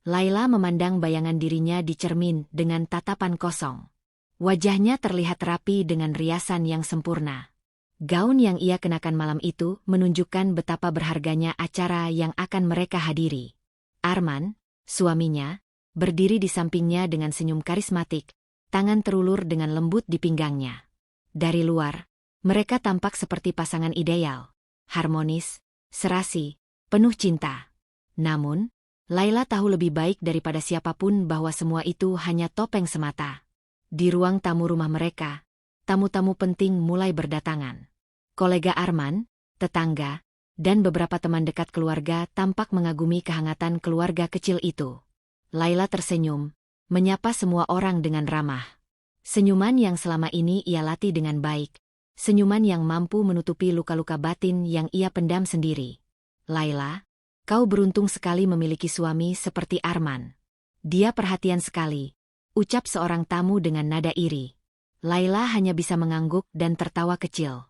Laila memandang bayangan dirinya di cermin dengan tatapan kosong. Wajahnya terlihat rapi dengan riasan yang sempurna. Gaun yang ia kenakan malam itu menunjukkan betapa berharganya acara yang akan mereka hadiri. Arman, suaminya, berdiri di sampingnya dengan senyum karismatik, tangan terulur dengan lembut di pinggangnya. Dari luar, mereka tampak seperti pasangan ideal, harmonis, serasi, penuh cinta. Namun, Laila tahu lebih baik daripada siapapun bahwa semua itu hanya topeng semata. Di ruang tamu rumah mereka, tamu-tamu penting mulai berdatangan. Kolega Arman, tetangga, dan beberapa teman dekat keluarga tampak mengagumi kehangatan keluarga kecil itu. Laila tersenyum, menyapa semua orang dengan ramah. Senyuman yang selama ini ia latih dengan baik, senyuman yang mampu menutupi luka-luka batin yang ia pendam sendiri. Laila, kau beruntung sekali memiliki suami seperti Arman. Dia perhatian sekali, ucap seorang tamu dengan nada iri. Laila hanya bisa mengangguk dan tertawa kecil.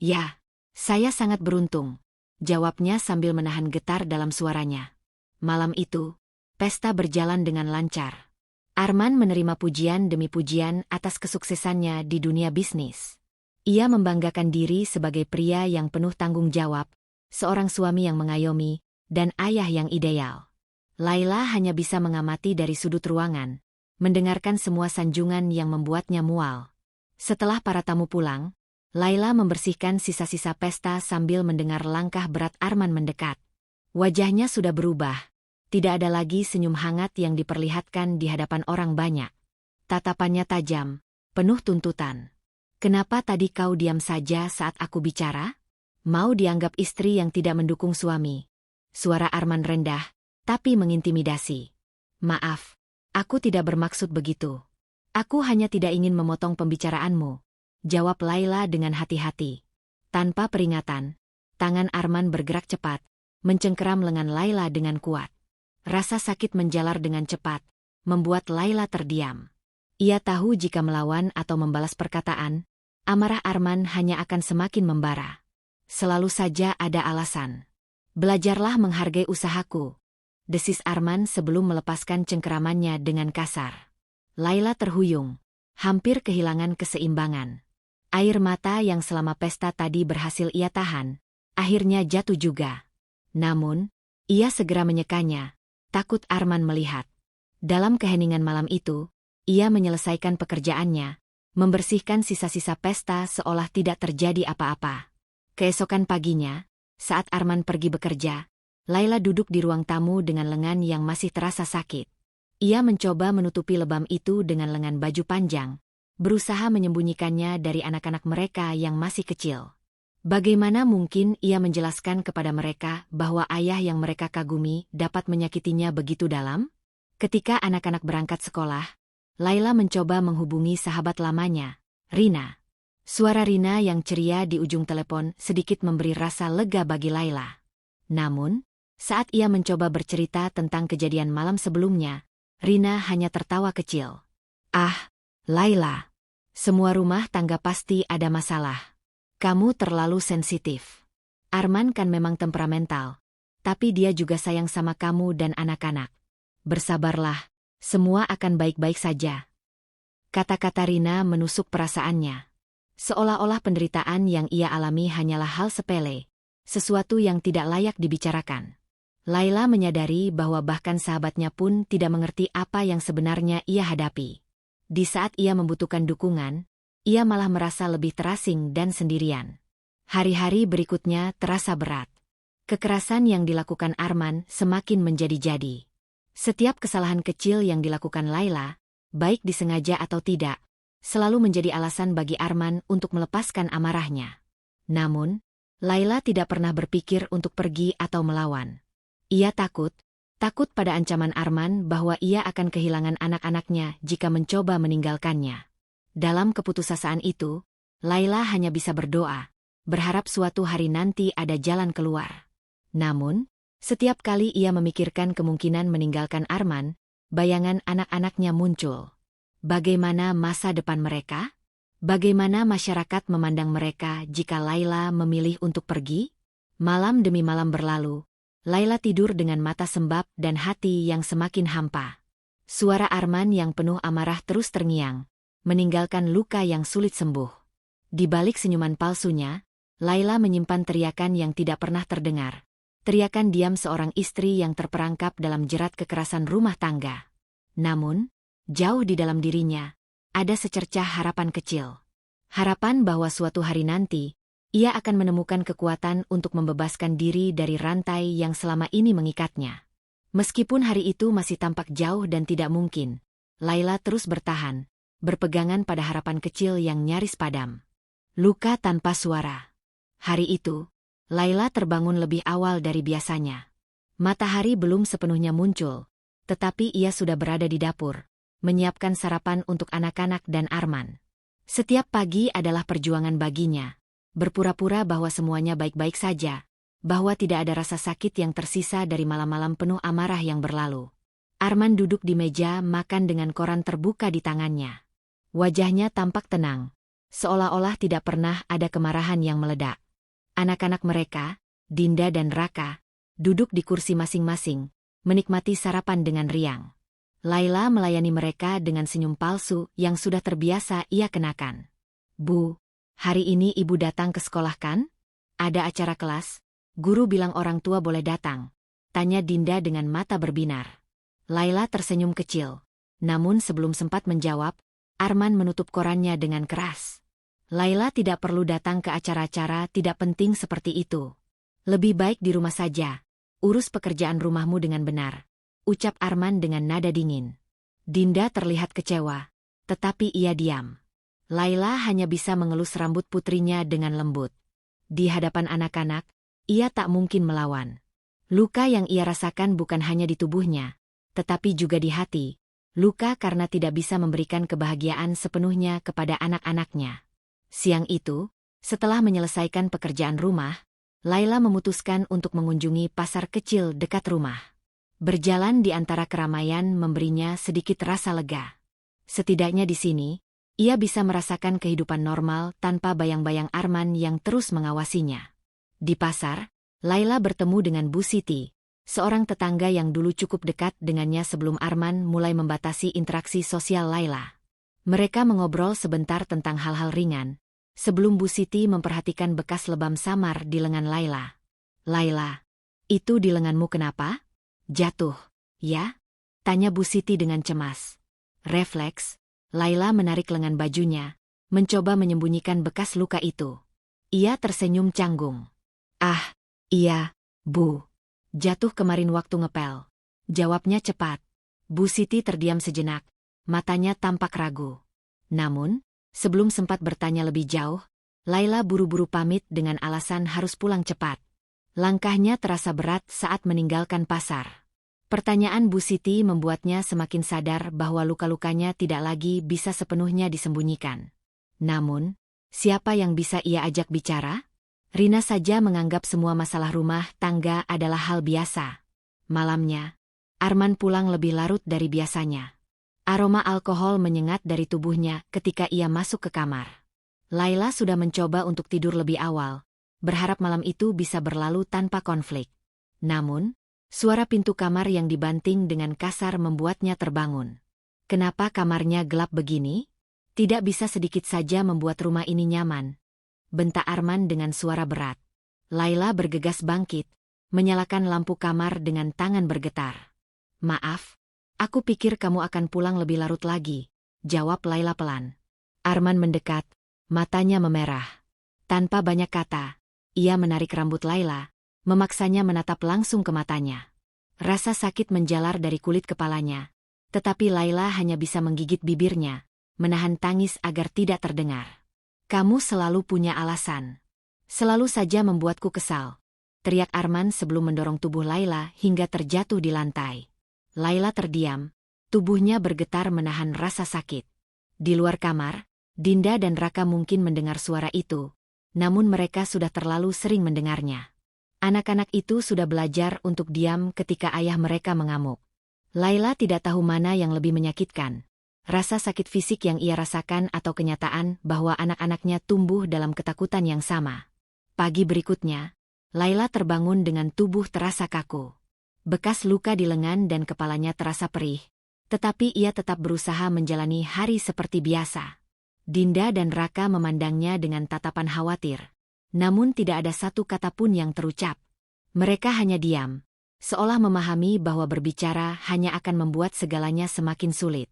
Ya, saya sangat beruntung, jawabnya sambil menahan getar dalam suaranya. Malam itu, pesta berjalan dengan lancar. Arman menerima pujian demi pujian atas kesuksesannya di dunia bisnis. Ia membanggakan diri sebagai pria yang penuh tanggung jawab, seorang suami yang mengayomi, dan ayah yang ideal. Laila hanya bisa mengamati dari sudut ruangan, mendengarkan semua sanjungan yang membuatnya mual. Setelah para tamu pulang, Laila membersihkan sisa-sisa pesta sambil mendengar langkah berat Arman mendekat. Wajahnya sudah berubah, tidak ada lagi senyum hangat yang diperlihatkan di hadapan orang banyak. Tatapannya tajam, penuh tuntutan. Kenapa tadi kau diam saja saat aku bicara? Mau dianggap istri yang tidak mendukung suami. Suara Arman rendah, tapi mengintimidasi. Maaf, aku tidak bermaksud begitu. Aku hanya tidak ingin memotong pembicaraanmu, jawab Laila dengan hati-hati. Tanpa peringatan, tangan Arman bergerak cepat, mencengkeram lengan Laila dengan kuat. Rasa sakit menjalar dengan cepat, membuat Laila terdiam. Ia tahu jika melawan atau membalas perkataan, amarah Arman hanya akan semakin membara. Selalu saja ada alasan. Belajarlah menghargai usahaku, desis Arman sebelum melepaskan cengkeramannya dengan kasar. Laila terhuyung, hampir kehilangan keseimbangan. Air mata yang selama pesta tadi berhasil ia tahan, akhirnya jatuh juga. Namun, ia segera menyekanya, takut Arman melihat. Dalam keheningan malam itu, ia menyelesaikan pekerjaannya, membersihkan sisa-sisa pesta seolah tidak terjadi apa-apa. Keesokan paginya, saat Arman pergi bekerja, Laila duduk di ruang tamu dengan lengan yang masih terasa sakit. Ia mencoba menutupi lebam itu dengan lengan baju panjang, berusaha menyembunyikannya dari anak-anak mereka yang masih kecil. Bagaimana mungkin ia menjelaskan kepada mereka bahwa ayah yang mereka kagumi dapat menyakitinya begitu dalam? Ketika anak-anak berangkat sekolah, Laila mencoba menghubungi sahabat lamanya, Rina. Suara Rina yang ceria di ujung telepon sedikit memberi rasa lega bagi Laila. Namun, saat ia mencoba bercerita tentang kejadian malam sebelumnya, Rina hanya tertawa kecil. Ah, Laila. Semua rumah tangga pasti ada masalah. Kamu terlalu sensitif. Arman kan memang temperamental, tapi dia juga sayang sama kamu dan anak-anak. Bersabarlah, semua akan baik-baik saja. Kata-kata Rina menusuk perasaannya. Seolah-olah penderitaan yang ia alami hanyalah hal sepele, sesuatu yang tidak layak dibicarakan. Laila menyadari bahwa bahkan sahabatnya pun tidak mengerti apa yang sebenarnya ia hadapi. Di saat ia membutuhkan dukungan, ia malah merasa lebih terasing dan sendirian. Hari-hari berikutnya terasa berat. Kekerasan yang dilakukan Arman semakin menjadi-jadi. Setiap kesalahan kecil yang dilakukan Laila, baik disengaja atau tidak, selalu menjadi alasan bagi Arman untuk melepaskan amarahnya. Namun, Laila tidak pernah berpikir untuk pergi atau melawan. Ia takut pada ancaman Arman bahwa ia akan kehilangan anak-anaknya jika mencoba meninggalkannya. Dalam keputusasaan itu, Laila hanya bisa berdoa, berharap suatu hari nanti ada jalan keluar. Namun, setiap kali ia memikirkan kemungkinan meninggalkan Arman, bayangan anak-anaknya muncul. Bagaimana masa depan mereka? Bagaimana masyarakat memandang mereka jika Laila memilih untuk pergi? Malam demi malam berlalu, Laila tidur dengan mata sembab dan hati yang semakin hampa. Suara Arman yang penuh amarah terus terngiang, meninggalkan luka yang sulit sembuh. Di balik senyuman palsunya, Laila menyimpan teriakan yang tidak pernah terdengar. Teriakan diam seorang istri yang terperangkap dalam jerat kekerasan rumah tangga. Namun, jauh di dalam dirinya, ada secercah harapan kecil. Harapan bahwa suatu hari nanti, ia akan menemukan kekuatan untuk membebaskan diri dari rantai yang selama ini mengikatnya. Meskipun hari itu masih tampak jauh dan tidak mungkin, Laila terus bertahan, berpegangan pada harapan kecil yang nyaris padam. Luka tanpa suara. Hari itu, Laila terbangun lebih awal dari biasanya. Matahari belum sepenuhnya muncul, tetapi ia sudah berada di dapur, menyiapkan sarapan untuk anak-anak dan Arman. Setiap pagi adalah perjuangan baginya, berpura-pura bahwa semuanya baik-baik saja, bahwa tidak ada rasa sakit yang tersisa dari malam-malam penuh amarah yang berlalu. Arman duduk di meja makan dengan koran terbuka di tangannya. Wajahnya tampak tenang, seolah-olah tidak pernah ada kemarahan yang meledak. Anak-anak mereka, Dinda dan Raka, duduk di kursi masing-masing, menikmati sarapan dengan riang. Laila melayani mereka dengan senyum palsu yang sudah terbiasa ia kenakan. "Bu, hari ini ibu datang ke sekolah kan? Ada acara kelas? Guru bilang orang tua boleh datang," tanya Dinda dengan mata berbinar. Laila tersenyum kecil. Namun sebelum sempat menjawab, Arman menutup korannya dengan keras. Laila tidak perlu datang ke acara-acara tidak penting seperti itu. Lebih baik di rumah saja. Urus pekerjaan rumahmu dengan benar, ucap Arman dengan nada dingin. Dinda terlihat kecewa, tetapi ia diam. Laila hanya bisa mengelus rambut putrinya dengan lembut. Di hadapan anak-anak, ia tak mungkin melawan. Luka yang ia rasakan bukan hanya di tubuhnya, tetapi juga di hati. Luka karena tidak bisa memberikan kebahagiaan sepenuhnya kepada anak-anaknya. Siang itu, setelah menyelesaikan pekerjaan rumah, Laila memutuskan untuk mengunjungi pasar kecil dekat rumah. Berjalan di antara keramaian memberinya sedikit rasa lega. Setidaknya di sini, ia bisa merasakan kehidupan normal tanpa bayang-bayang Arman yang terus mengawasinya. Di pasar, Laila bertemu dengan Bu Siti, seorang tetangga yang dulu cukup dekat dengannya sebelum Arman mulai membatasi interaksi sosial Laila. Mereka mengobrol sebentar tentang hal-hal ringan, sebelum Bu Siti memperhatikan bekas lebam samar di lengan Laila. "Laila, itu di lenganmu kenapa? Jatuh, ya?" tanya Bu Siti dengan cemas. Refleks, Laila menarik lengan bajunya, mencoba menyembunyikan bekas luka itu. Ia tersenyum canggung. "Ah, iya, Bu. Jatuh kemarin waktu ngepel," jawabnya cepat. Bu Siti terdiam sejenak, matanya tampak ragu. Namun, sebelum sempat bertanya lebih jauh, Laila buru-buru pamit dengan alasan harus pulang cepat. Langkahnya terasa berat saat meninggalkan pasar. Pertanyaan Bu Siti membuatnya semakin sadar bahwa luka-lukanya tidak lagi bisa sepenuhnya disembunyikan. Namun, siapa yang bisa ia ajak bicara? Rina saja menganggap semua masalah rumah tangga adalah hal biasa. Malamnya, Arman pulang lebih larut dari biasanya. Aroma alkohol menyengat dari tubuhnya ketika ia masuk ke kamar. Laila sudah mencoba untuk tidur lebih awal, berharap malam itu bisa berlalu tanpa konflik. Namun, suara pintu kamar yang dibanting dengan kasar membuatnya terbangun. Kenapa kamarnya gelap begini? Tidak bisa sedikit saja membuat rumah ini nyaman, bentak Arman dengan suara berat. Laila bergegas bangkit, menyalakan lampu kamar dengan tangan bergetar. "Maaf, aku pikir kamu akan pulang lebih larut lagi," jawab Laila pelan. Arman mendekat, matanya memerah. Tanpa banyak kata, ia menarik rambut Laila, memaksanya menatap langsung ke matanya. Rasa sakit menjalar dari kulit kepalanya, tetapi Laila hanya bisa menggigit bibirnya, menahan tangis agar tidak terdengar. "Kamu selalu punya alasan. Selalu saja membuatku kesal," teriak Arman sebelum mendorong tubuh Laila hingga terjatuh di lantai. Laila terdiam, tubuhnya bergetar menahan rasa sakit. Di luar kamar, Dinda dan Raka mungkin mendengar suara itu, namun mereka sudah terlalu sering mendengarnya. Anak-anak itu sudah belajar untuk diam ketika ayah mereka mengamuk. Laila tidak tahu mana yang lebih menyakitkan, rasa sakit fisik yang ia rasakan atau kenyataan bahwa anak-anaknya tumbuh dalam ketakutan yang sama. Pagi berikutnya, Laila terbangun dengan tubuh terasa kaku. Bekas luka di lengan dan kepalanya terasa perih, tetapi ia tetap berusaha menjalani hari seperti biasa. Dinda dan Raka memandangnya dengan tatapan khawatir. Namun tidak ada satu kata pun yang terucap. Mereka hanya diam, seolah memahami bahwa berbicara hanya akan membuat segalanya semakin sulit.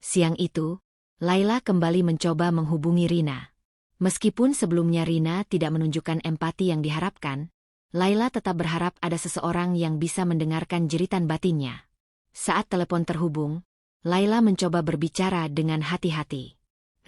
Siang itu, Laila kembali mencoba menghubungi Rina. Meskipun sebelumnya Rina tidak menunjukkan empati yang diharapkan, Laila tetap berharap ada seseorang yang bisa mendengarkan jeritan batinnya. Saat telepon terhubung, Laila mencoba berbicara dengan hati-hati.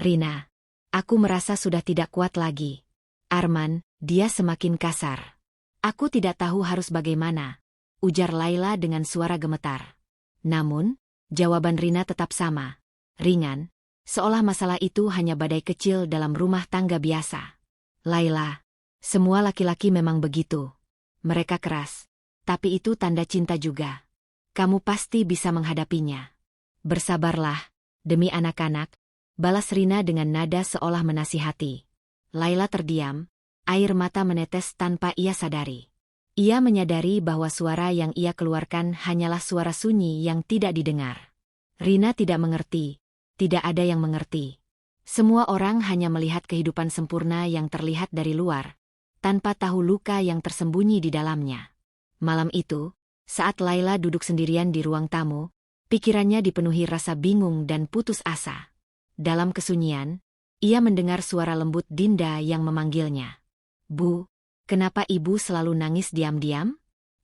"Rina, aku merasa sudah tidak kuat lagi. Arman, dia semakin kasar. Aku tidak tahu harus bagaimana," ujar Laila dengan suara gemetar. Namun, jawaban Rina tetap sama, ringan, seolah masalah itu hanya badai kecil dalam rumah tangga biasa. "Laila, semua laki-laki memang begitu. Mereka keras, tapi itu tanda cinta juga. Kamu pasti bisa menghadapinya. Bersabarlah, demi anak-anak," balas Rina dengan nada seolah menasihati. Laila terdiam, air mata menetes tanpa ia sadari. Ia menyadari bahwa suara yang ia keluarkan hanyalah suara sunyi yang tidak didengar. Rina tidak mengerti, tidak ada yang mengerti. Semua orang hanya melihat kehidupan sempurna yang terlihat dari luar, tanpa tahu luka yang tersembunyi di dalamnya. Malam itu, saat Laila duduk sendirian di ruang tamu, pikirannya dipenuhi rasa bingung dan putus asa. Dalam kesunyian, ia mendengar suara lembut Dinda yang memanggilnya. "Bu, kenapa ibu selalu nangis diam-diam?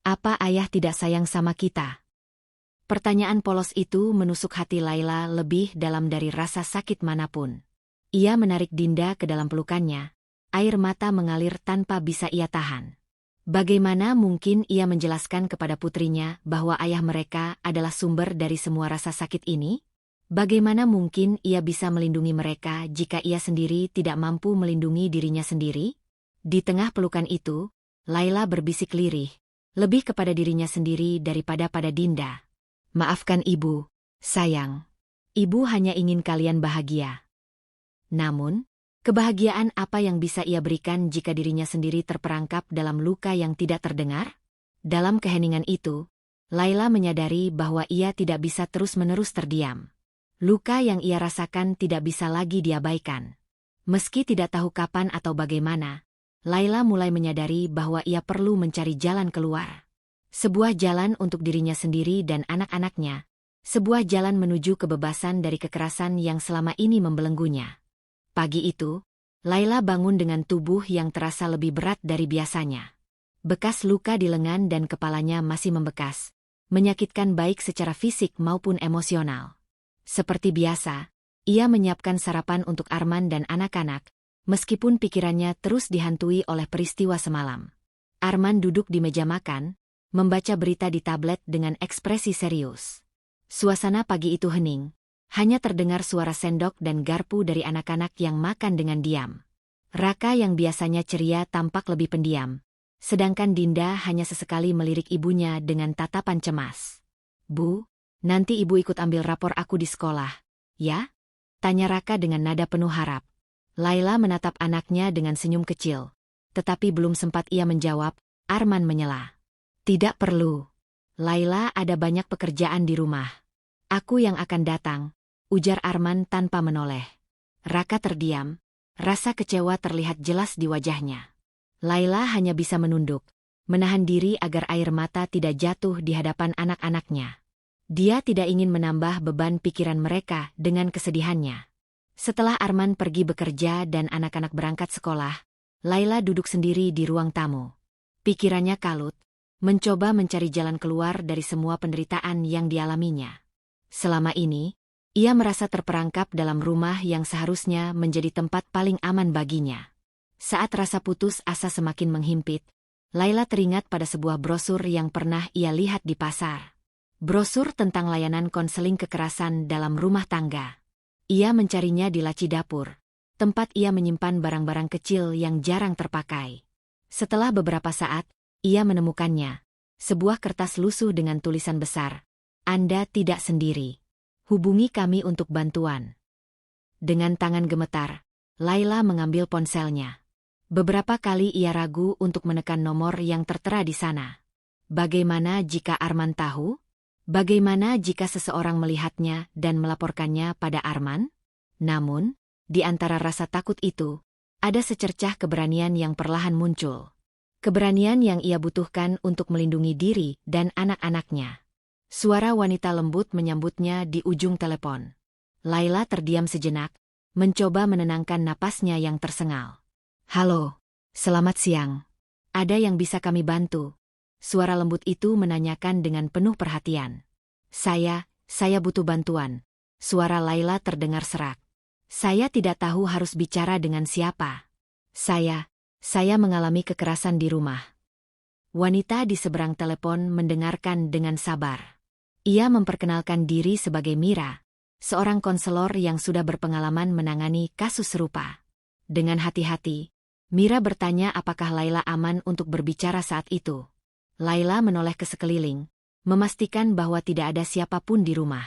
Apa ayah tidak sayang sama kita?" Pertanyaan polos itu menusuk hati Laila lebih dalam dari rasa sakit manapun. Ia menarik Dinda ke dalam pelukannya, air mata mengalir tanpa bisa ia tahan. Bagaimana mungkin ia menjelaskan kepada putrinya bahwa ayah mereka adalah sumber dari semua rasa sakit ini? Bagaimana mungkin ia bisa melindungi mereka jika ia sendiri tidak mampu melindungi dirinya sendiri? Di tengah pelukan itu, Laila berbisik lirih, lebih kepada dirinya sendiri daripada pada Dinda. "Maafkan ibu, sayang. Ibu hanya ingin kalian bahagia." Namun, kebahagiaan apa yang bisa ia berikan jika dirinya sendiri terperangkap dalam luka yang tidak terdengar? Dalam keheningan itu, Laila menyadari bahwa ia tidak bisa terus-menerus terdiam. Luka yang ia rasakan tidak bisa lagi diabaikan. Meski tidak tahu kapan atau bagaimana, Laila mulai menyadari bahwa ia perlu mencari jalan keluar. Sebuah jalan untuk dirinya sendiri dan anak-anaknya. Sebuah jalan menuju kebebasan dari kekerasan yang selama ini membelenggunya. Pagi itu, Laila bangun dengan tubuh yang terasa lebih berat dari biasanya. Bekas luka di lengan dan kepalanya masih membekas, menyakitkan baik secara fisik maupun emosional. Seperti biasa, ia menyiapkan sarapan untuk Arman dan anak-anak, meskipun pikirannya terus dihantui oleh peristiwa semalam. Arman duduk di meja makan, membaca berita di tablet dengan ekspresi serius. Suasana pagi itu hening, hanya terdengar suara sendok dan garpu dari anak-anak yang makan dengan diam. Raka yang biasanya ceria tampak lebih pendiam, sedangkan Dinda hanya sesekali melirik ibunya dengan tatapan cemas. "Bu, nanti ibu ikut ambil rapor aku di sekolah, ya?" tanya Raka dengan nada penuh harap. Laila menatap anaknya dengan senyum kecil, tetapi belum sempat ia menjawab, Arman menyela. "Tidak perlu. Laila, ada banyak pekerjaan di rumah. Aku yang akan datang," ujar Arman tanpa menoleh. Raka terdiam, rasa kecewa terlihat jelas di wajahnya. Laila hanya bisa menunduk, menahan diri agar air mata tidak jatuh di hadapan anak-anaknya. Dia tidak ingin menambah beban pikiran mereka dengan kesedihannya. Setelah Arman pergi bekerja dan anak-anak berangkat sekolah, Laila duduk sendiri di ruang tamu. Pikirannya kalut, mencoba mencari jalan keluar dari semua penderitaan yang dialaminya. Selama ini, ia merasa terperangkap dalam rumah yang seharusnya menjadi tempat paling aman baginya. Saat rasa putus asa semakin menghimpit, Laila teringat pada sebuah brosur yang pernah ia lihat di pasar. Brosur tentang layanan konseling kekerasan dalam rumah tangga. Ia mencarinya di laci dapur, tempat ia menyimpan barang-barang kecil yang jarang terpakai. Setelah beberapa saat, ia menemukannya. Sebuah kertas lusuh dengan tulisan besar, "Anda tidak sendiri. Hubungi kami untuk bantuan." Dengan tangan gemetar, Laila mengambil ponselnya. Beberapa kali ia ragu untuk menekan nomor yang tertera di sana. Bagaimana jika Arman tahu? Bagaimana jika seseorang melihatnya dan melaporkannya pada Arman? Namun, di antara rasa takut itu, ada secercah keberanian yang perlahan muncul. Keberanian yang ia butuhkan untuk melindungi diri dan anak-anaknya. Suara wanita lembut menyambutnya di ujung telepon. Laila terdiam sejenak, mencoba menenangkan napasnya yang tersengal. "Halo, selamat siang. Ada yang bisa kami bantu?" Suara lembut itu menanyakan dengan penuh perhatian. Saya butuh bantuan." Suara Laila terdengar serak. "Saya tidak tahu harus bicara dengan siapa. Saya mengalami kekerasan di rumah." Wanita di seberang telepon mendengarkan dengan sabar. Ia memperkenalkan diri sebagai Mira, seorang konselor yang sudah berpengalaman menangani kasus serupa. Dengan hati-hati, Mira bertanya apakah Laila aman untuk berbicara saat itu. Laila menoleh ke sekeliling, memastikan bahwa tidak ada siapapun di rumah.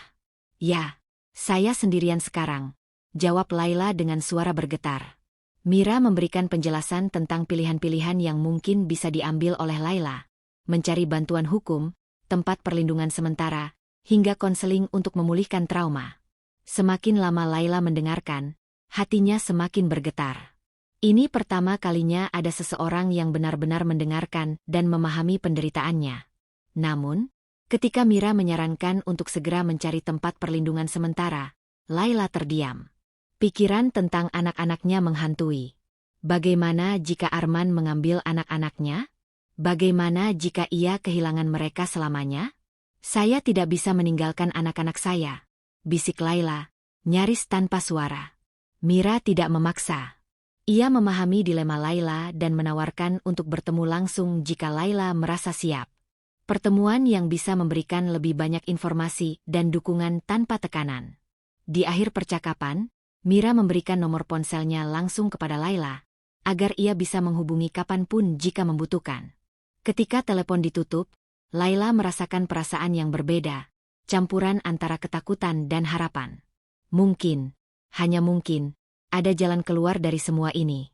"Ya, saya sendirian sekarang," jawab Laila dengan suara bergetar. Mira memberikan penjelasan tentang pilihan-pilihan yang mungkin bisa diambil oleh Laila, mencari bantuan hukum, tempat perlindungan sementara, hingga konseling untuk memulihkan trauma. Semakin lama Laila mendengarkan, hatinya semakin bergetar. Ini pertama kalinya ada seseorang yang benar-benar mendengarkan dan memahami penderitaannya. Namun, ketika Mira menyarankan untuk segera mencari tempat perlindungan sementara, Laila terdiam. Pikiran tentang anak-anaknya menghantui. Bagaimana jika Arman mengambil anak-anaknya? Bagaimana jika ia kehilangan mereka selamanya? "Saya tidak bisa meninggalkan anak-anak saya," bisik Laila, nyaris tanpa suara. Mira tidak memaksa. Ia memahami dilema Laila dan menawarkan untuk bertemu langsung jika Laila merasa siap. Pertemuan yang bisa memberikan lebih banyak informasi dan dukungan tanpa tekanan. Di akhir percakapan, Mira memberikan nomor ponselnya langsung kepada Laila, agar ia bisa menghubungi kapanpun jika membutuhkan. Ketika telepon ditutup, Laila merasakan perasaan yang berbeda, campuran antara ketakutan dan harapan. Mungkin, hanya mungkin, ada jalan keluar dari semua ini.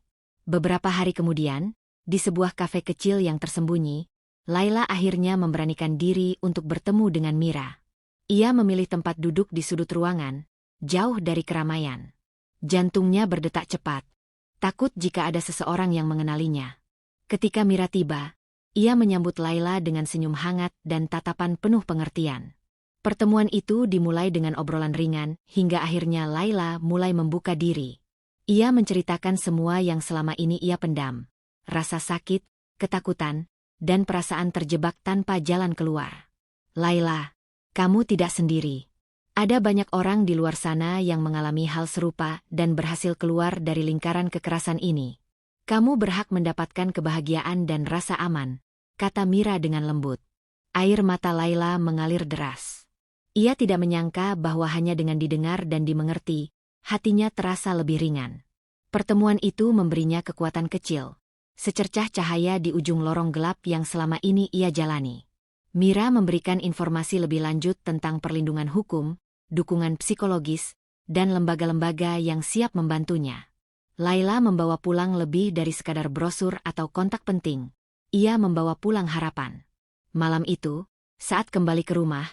Beberapa hari kemudian, di sebuah kafe kecil yang tersembunyi, Laila akhirnya memberanikan diri untuk bertemu dengan Mira. Ia memilih tempat duduk di sudut ruangan, jauh dari keramaian. Jantungnya berdetak cepat, takut jika ada seseorang yang mengenalinya. Ketika Mira tiba, ia menyambut Laila dengan senyum hangat dan tatapan penuh pengertian. Pertemuan itu dimulai dengan obrolan ringan, hingga akhirnya Laila mulai membuka diri. Ia menceritakan semua yang selama ini ia pendam. Rasa sakit, ketakutan, dan perasaan terjebak tanpa jalan keluar. "Laila, kamu tidak sendiri. Ada banyak orang di luar sana yang mengalami hal serupa dan berhasil keluar dari lingkaran kekerasan ini. Kamu berhak mendapatkan kebahagiaan dan rasa aman," kata Mira dengan lembut. Air mata Laila mengalir deras. Ia tidak menyangka bahwa hanya dengan didengar dan dimengerti, hatinya terasa lebih ringan. Pertemuan itu memberinya kekuatan kecil, secercah cahaya di ujung lorong gelap yang selama ini ia jalani. Mira memberikan informasi lebih lanjut tentang perlindungan hukum, dukungan psikologis, dan lembaga-lembaga yang siap membantunya. Laila membawa pulang lebih dari sekadar brosur atau kontak penting. Ia membawa pulang harapan. Malam itu, saat kembali ke rumah,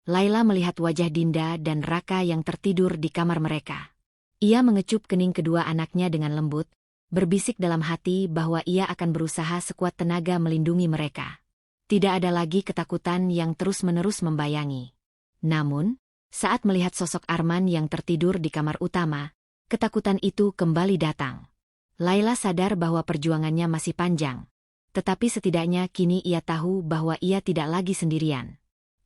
Laila melihat wajah Dinda dan Raka yang tertidur di kamar mereka. Ia mengecup kening kedua anaknya dengan lembut, berbisik dalam hati bahwa ia akan berusaha sekuat tenaga melindungi mereka. Tidak ada lagi ketakutan yang terus-menerus membayangi. Namun, saat melihat sosok Arman yang tertidur di kamar utama, ketakutan itu kembali datang. Laila sadar bahwa perjuangannya masih panjang. Tetapi setidaknya kini ia tahu bahwa ia tidak lagi sendirian.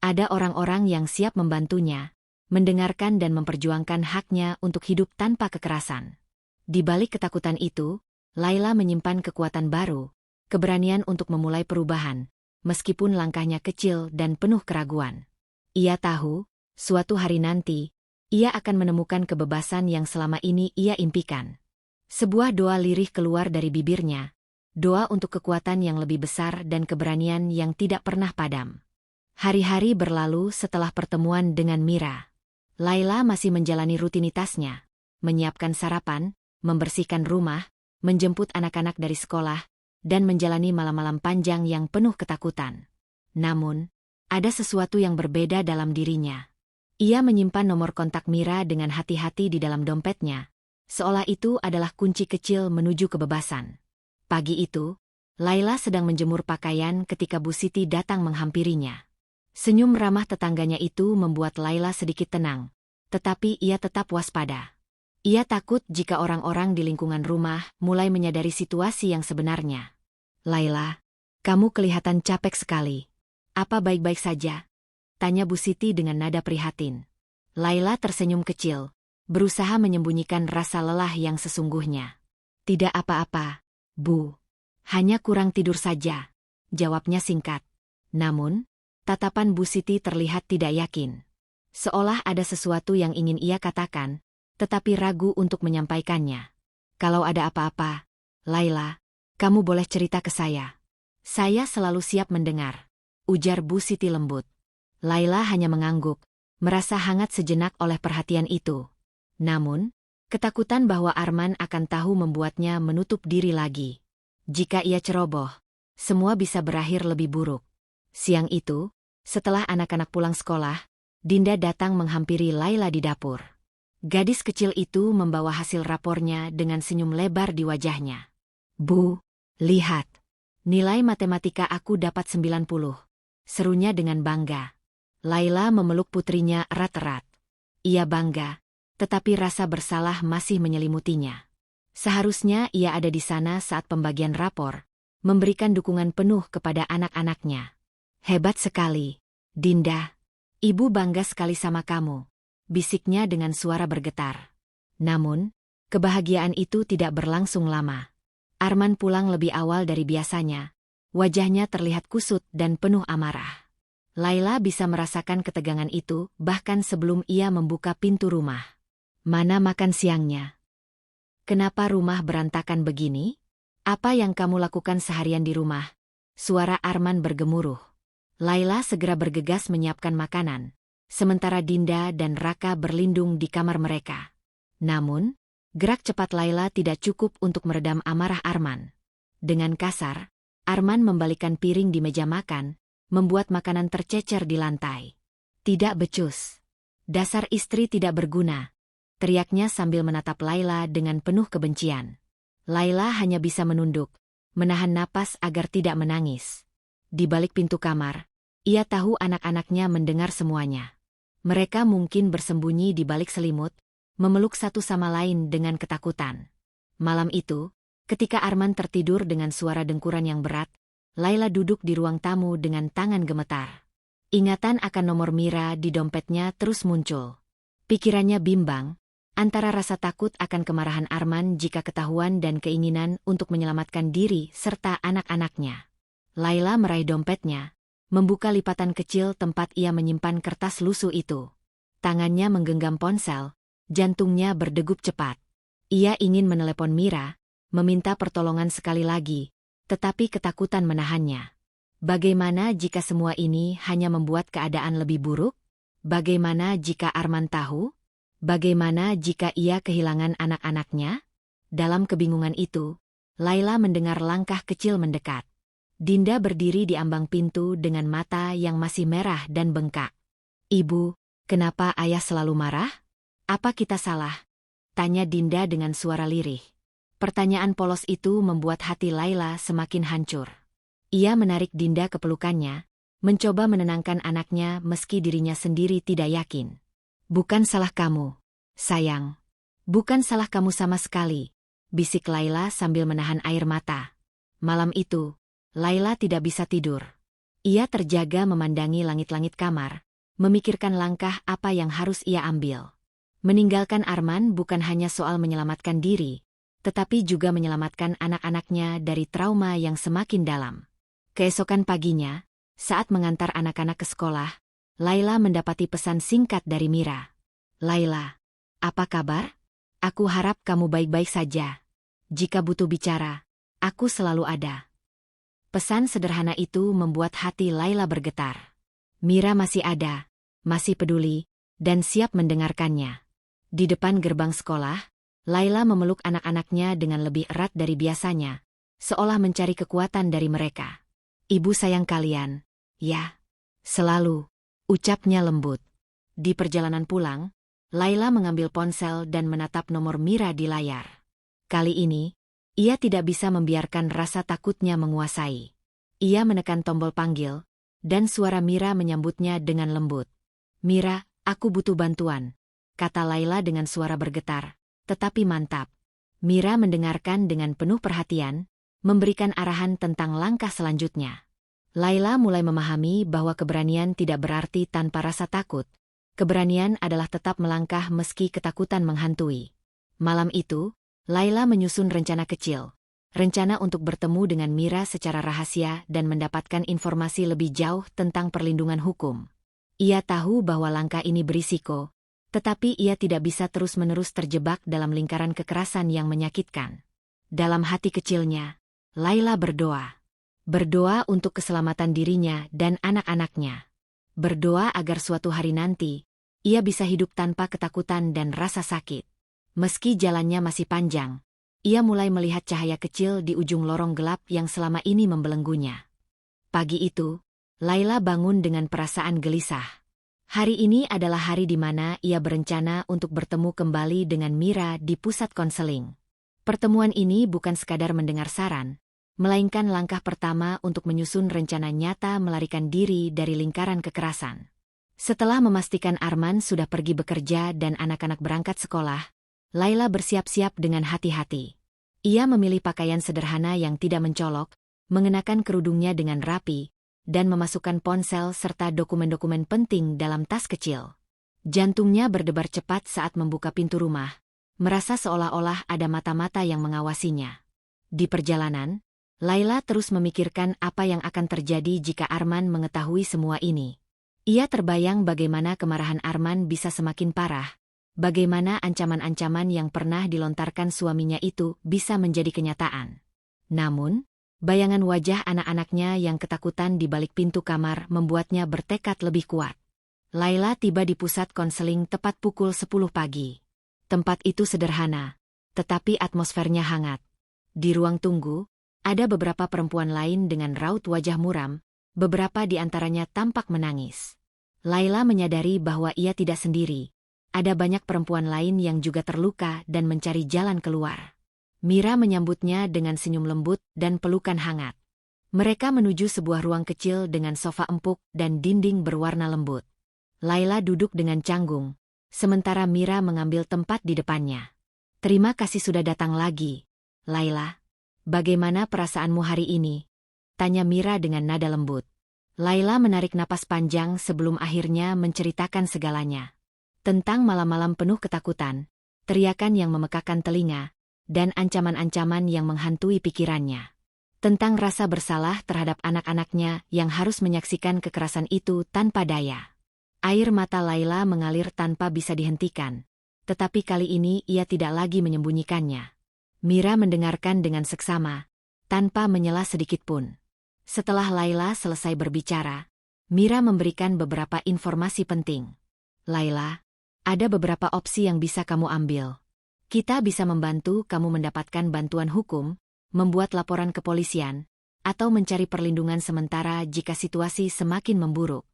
Ada orang-orang yang siap membantunya, mendengarkan dan memperjuangkan haknya untuk hidup tanpa kekerasan. Di balik ketakutan itu, Laila menyimpan kekuatan baru, keberanian untuk memulai perubahan, meskipun langkahnya kecil dan penuh keraguan. Ia tahu, suatu hari nanti, ia akan menemukan kebebasan yang selama ini ia impikan. Sebuah doa lirih keluar dari bibirnya. Doa untuk kekuatan yang lebih besar dan keberanian yang tidak pernah padam. Hari-hari berlalu setelah pertemuan dengan Mira. Laila masih menjalani rutinitasnya, menyiapkan sarapan, membersihkan rumah, menjemput anak-anak dari sekolah, dan menjalani malam-malam panjang yang penuh ketakutan. Namun, ada sesuatu yang berbeda dalam dirinya. Ia menyimpan nomor kontak Mira dengan hati-hati di dalam dompetnya, seolah itu adalah kunci kecil menuju kebebasan. Pagi itu, Laila sedang menjemur pakaian ketika Bu Siti datang menghampirinya. Senyum ramah tetangganya itu membuat Laila sedikit tenang, tetapi ia tetap waspada. Ia takut jika orang-orang di lingkungan rumah mulai menyadari situasi yang sebenarnya. "Laila, kamu kelihatan capek sekali. Apa baik-baik saja?" tanya Bu Siti dengan nada prihatin. Laila tersenyum kecil, berusaha menyembunyikan rasa lelah yang sesungguhnya. "Tidak apa-apa, Bu. Hanya kurang tidur saja," jawabnya singkat. Namun, tatapan Bu Siti terlihat tidak yakin. Seolah ada sesuatu yang ingin ia katakan, tetapi ragu untuk menyampaikannya. "Kalau ada apa-apa, Laila, kamu boleh cerita ke saya. Saya selalu siap mendengar," ujar Bu Siti lembut. Laila hanya mengangguk, merasa hangat sejenak oleh perhatian itu. Namun, ketakutan bahwa Arman akan tahu membuatnya menutup diri lagi. Jika ia ceroboh, semua bisa berakhir lebih buruk. Siang itu, setelah anak-anak pulang sekolah, Dinda datang menghampiri Laila di dapur. Gadis kecil itu membawa hasil rapornya dengan senyum lebar di wajahnya. "Bu, lihat. Nilai matematika aku dapat 90. Serunya dengan bangga. Laila memeluk putrinya erat-erat. Ia bangga, tetapi rasa bersalah masih menyelimutinya. Seharusnya ia ada di sana saat pembagian rapor, memberikan dukungan penuh kepada anak-anaknya. "Hebat sekali, Dinda. Ibu bangga sekali sama kamu," bisiknya dengan suara bergetar. Namun, kebahagiaan itu tidak berlangsung lama. Arman pulang lebih awal dari biasanya. Wajahnya terlihat kusut dan penuh amarah. Laila bisa merasakan ketegangan itu bahkan sebelum ia membuka pintu rumah. "Mana makan siangnya? Kenapa rumah berantakan begini? Apa yang kamu lakukan seharian di rumah?" Suara Arman bergemuruh. Laila segera bergegas menyiapkan makanan, sementara Dinda dan Raka berlindung di kamar mereka. Namun, gerak cepat Laila tidak cukup untuk meredam amarah Arman. Dengan kasar, Arman membalikkan piring di meja makan, membuat makanan tercecer di lantai. "Tidak becus. Dasar istri tidak berguna," teriaknya sambil menatap Laila dengan penuh kebencian. Laila hanya bisa menunduk, menahan napas agar tidak menangis. Di balik pintu kamar, ia tahu anak-anaknya mendengar semuanya. Mereka mungkin bersembunyi di balik selimut, memeluk satu sama lain dengan ketakutan. Malam itu, ketika Arman tertidur dengan suara dengkuran yang berat, Laila duduk di ruang tamu dengan tangan gemetar. Ingatan akan nomor Mira di dompetnya terus muncul. Pikirannya bimbang, antara rasa takut akan kemarahan Arman jika ketahuan dan keinginan untuk menyelamatkan diri serta anak-anaknya. Laila meraih dompetnya, membuka lipatan kecil tempat ia menyimpan kertas lusuh itu. Tangannya menggenggam ponsel, jantungnya berdegup cepat. Ia ingin menelepon Mira, meminta pertolongan sekali lagi, tetapi ketakutan menahannya. Bagaimana jika semua ini hanya membuat keadaan lebih buruk? Bagaimana jika Arman tahu? Bagaimana jika ia kehilangan anak-anaknya? Dalam kebingungan itu, Laila mendengar langkah kecil mendekat. Dinda berdiri di ambang pintu dengan mata yang masih merah dan bengkak. "Ibu, kenapa ayah selalu marah? Apa kita salah?" tanya Dinda dengan suara lirih. Pertanyaan polos itu membuat hati Laila semakin hancur. Ia menarik Dinda ke pelukannya, mencoba menenangkan anaknya meski dirinya sendiri tidak yakin. "Bukan salah kamu, sayang. Bukan salah kamu sama sekali," bisik Laila sambil menahan air mata. Malam itu, Laila tidak bisa tidur. Ia terjaga memandangi langit-langit kamar, memikirkan langkah apa yang harus ia ambil. Meninggalkan Arman bukan hanya soal menyelamatkan diri, tetapi juga menyelamatkan anak-anaknya dari trauma yang semakin dalam. Keesokan paginya, saat mengantar anak-anak ke sekolah, Laila mendapati pesan singkat dari Mira. "Laila, apa kabar? Aku harap kamu baik-baik saja. Jika butuh bicara, aku selalu ada." Pesan sederhana itu membuat hati Laila bergetar. Mira masih ada, masih peduli, dan siap mendengarkannya. Di depan gerbang sekolah, Laila memeluk anak-anaknya dengan lebih erat dari biasanya, seolah mencari kekuatan dari mereka. "Ibu sayang kalian." "Ya, selalu," ucapnya lembut. Di perjalanan pulang, Laila mengambil ponsel dan menatap nomor Mira di layar. Kali ini, ia tidak bisa membiarkan rasa takutnya menguasai. Ia menekan tombol panggil, dan suara Mira menyambutnya dengan lembut. "Mira, aku butuh bantuan," kata Laila dengan suara bergetar, tetapi mantap. Mira mendengarkan dengan penuh perhatian, memberikan arahan tentang langkah selanjutnya. Laila mulai memahami bahwa keberanian tidak berarti tanpa rasa takut. Keberanian adalah tetap melangkah meski ketakutan menghantui. Malam itu, Laila menyusun rencana kecil. Rencana untuk bertemu dengan Mira secara rahasia dan mendapatkan informasi lebih jauh tentang perlindungan hukum. Ia tahu bahwa langkah ini berisiko, tetapi ia tidak bisa terus-menerus terjebak dalam lingkaran kekerasan yang menyakitkan. Dalam hati kecilnya, Laila berdoa. Berdoa untuk keselamatan dirinya dan anak-anaknya. Berdoa agar suatu hari nanti, ia bisa hidup tanpa ketakutan dan rasa sakit. Meski jalannya masih panjang, ia mulai melihat cahaya kecil di ujung lorong gelap yang selama ini membelenggunya. Pagi itu, Laila bangun dengan perasaan gelisah. Hari ini adalah hari di mana ia berencana untuk bertemu kembali dengan Mira di pusat konseling. Pertemuan ini bukan sekadar mendengar saran, melainkan langkah pertama untuk menyusun rencana nyata melarikan diri dari lingkaran kekerasan. Setelah memastikan Arman sudah pergi bekerja dan anak-anak berangkat sekolah, Laila bersiap-siap dengan hati-hati. Ia memilih pakaian sederhana yang tidak mencolok, mengenakan kerudungnya dengan rapi, dan memasukkan ponsel serta dokumen-dokumen penting dalam tas kecil. Jantungnya berdebar cepat saat membuka pintu rumah, merasa seolah-olah ada mata-mata yang mengawasinya. Di perjalanan, Laila terus memikirkan apa yang akan terjadi jika Arman mengetahui semua ini. Ia terbayang bagaimana kemarahan Arman bisa semakin parah, bagaimana ancaman-ancaman yang pernah dilontarkan suaminya itu bisa menjadi kenyataan. Namun, bayangan wajah anak-anaknya yang ketakutan di balik pintu kamar membuatnya bertekad lebih kuat. Laila tiba di pusat konseling tepat pukul 10 pagi. Tempat itu sederhana, tetapi atmosfernya hangat. Di ruang tunggu, ada beberapa perempuan lain dengan raut wajah muram, beberapa di antaranya tampak menangis. Laila menyadari bahwa ia tidak sendiri. Ada banyak perempuan lain yang juga terluka dan mencari jalan keluar. Mira menyambutnya dengan senyum lembut dan pelukan hangat. Mereka menuju sebuah ruang kecil dengan sofa empuk dan dinding berwarna lembut. Laila duduk dengan canggung, sementara Mira mengambil tempat di depannya. "Terima kasih sudah datang lagi, Laila. Bagaimana perasaanmu hari ini?" tanya Mira dengan nada lembut. Laila menarik napas panjang sebelum akhirnya menceritakan segalanya. Tentang malam-malam penuh ketakutan, teriakan yang memekakan telinga, dan ancaman-ancaman yang menghantui pikirannya. Tentang rasa bersalah terhadap anak-anaknya yang harus menyaksikan kekerasan itu tanpa daya. Air mata Laila mengalir tanpa bisa dihentikan, tetapi kali ini ia tidak lagi menyembunyikannya. Mira mendengarkan dengan seksama, tanpa menyela sedikit pun. Setelah Laila selesai berbicara, Mira memberikan beberapa informasi penting. "Laila, ada beberapa opsi yang bisa kamu ambil. Kita bisa membantu kamu mendapatkan bantuan hukum, membuat laporan kepolisian, atau mencari perlindungan sementara jika situasi semakin memburuk.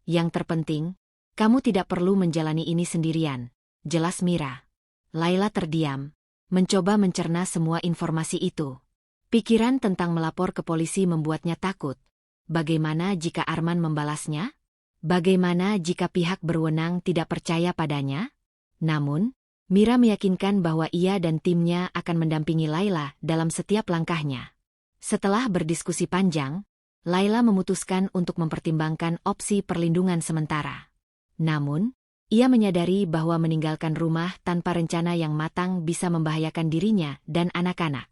Yang terpenting, kamu tidak perlu menjalani ini sendirian," jelas Mira. Laila terdiam, mencoba mencerna semua informasi itu. Pikiran tentang melapor ke polisi membuatnya takut. Bagaimana jika Arman membalasnya? Bagaimana jika pihak berwenang tidak percaya padanya? Namun, Mira meyakinkan bahwa ia dan timnya akan mendampingi Laila dalam setiap langkahnya. Setelah berdiskusi panjang, Laila memutuskan untuk mempertimbangkan opsi perlindungan sementara. Namun, ia menyadari bahwa meninggalkan rumah tanpa rencana yang matang bisa membahayakan dirinya dan anak-anak.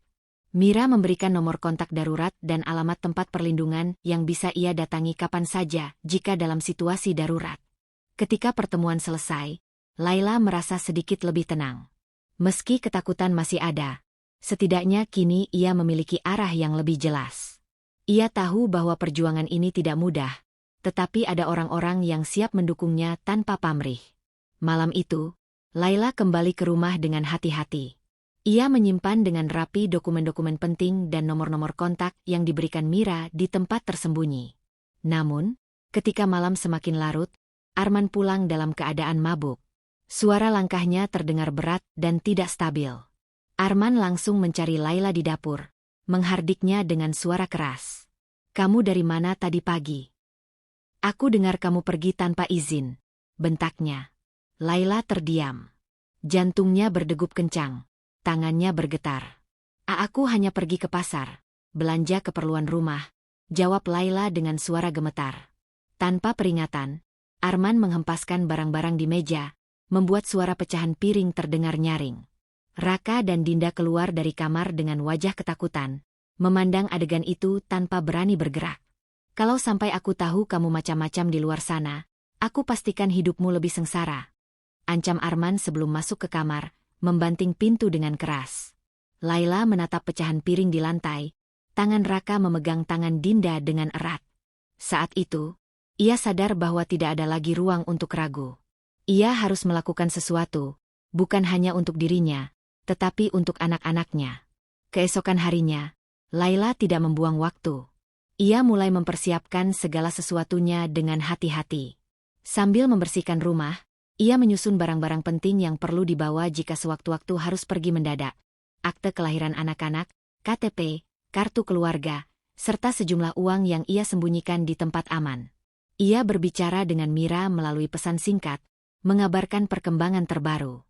Mira memberikan nomor kontak darurat dan alamat tempat perlindungan yang bisa ia datangi kapan saja jika dalam situasi darurat. Ketika pertemuan selesai, Laila merasa sedikit lebih tenang. Meski ketakutan masih ada, setidaknya kini ia memiliki arah yang lebih jelas. Ia tahu bahwa perjuangan ini tidak mudah, tetapi ada orang-orang yang siap mendukungnya tanpa pamrih. Malam itu, Laila kembali ke rumah dengan hati-hati. Ia menyimpan dengan rapi dokumen-dokumen penting dan nomor-nomor kontak yang diberikan Mira di tempat tersembunyi. Namun, ketika malam semakin larut, Arman pulang dalam keadaan mabuk. Suara langkahnya terdengar berat dan tidak stabil. Arman langsung mencari Laila di dapur, menghardiknya dengan suara keras. "Kamu dari mana tadi pagi? Aku dengar kamu pergi tanpa izin," bentaknya. Laila terdiam. Jantungnya berdegup kencang. Tangannya bergetar. Aku hanya pergi ke pasar, belanja keperluan rumah," jawab Laila dengan suara gemetar. Tanpa peringatan, Arman menghempaskan barang-barang di meja, membuat suara pecahan piring terdengar nyaring. Raka dan Dinda keluar dari kamar dengan wajah ketakutan, memandang adegan itu tanpa berani bergerak. "Kalau sampai aku tahu kamu macam-macam di luar sana, aku pastikan hidupmu lebih sengsara," ancam Arman sebelum masuk ke kamar, membanting pintu dengan keras. Laila menatap pecahan piring di lantai, tangan Raka memegang tangan Dinda dengan erat. Saat itu, ia sadar bahwa tidak ada lagi ruang untuk ragu. Ia harus melakukan sesuatu, bukan hanya untuk dirinya, tetapi untuk anak-anaknya. Keesokan harinya, Laila tidak membuang waktu. Ia mulai mempersiapkan segala sesuatunya dengan hati-hati. Sambil membersihkan rumah, ia menyusun barang-barang penting yang perlu dibawa jika sewaktu-waktu harus pergi mendadak. Akte kelahiran anak-anak, KTP, kartu keluarga, serta sejumlah uang yang ia sembunyikan di tempat aman. Ia berbicara dengan Mira melalui pesan singkat, mengabarkan perkembangan terbaru.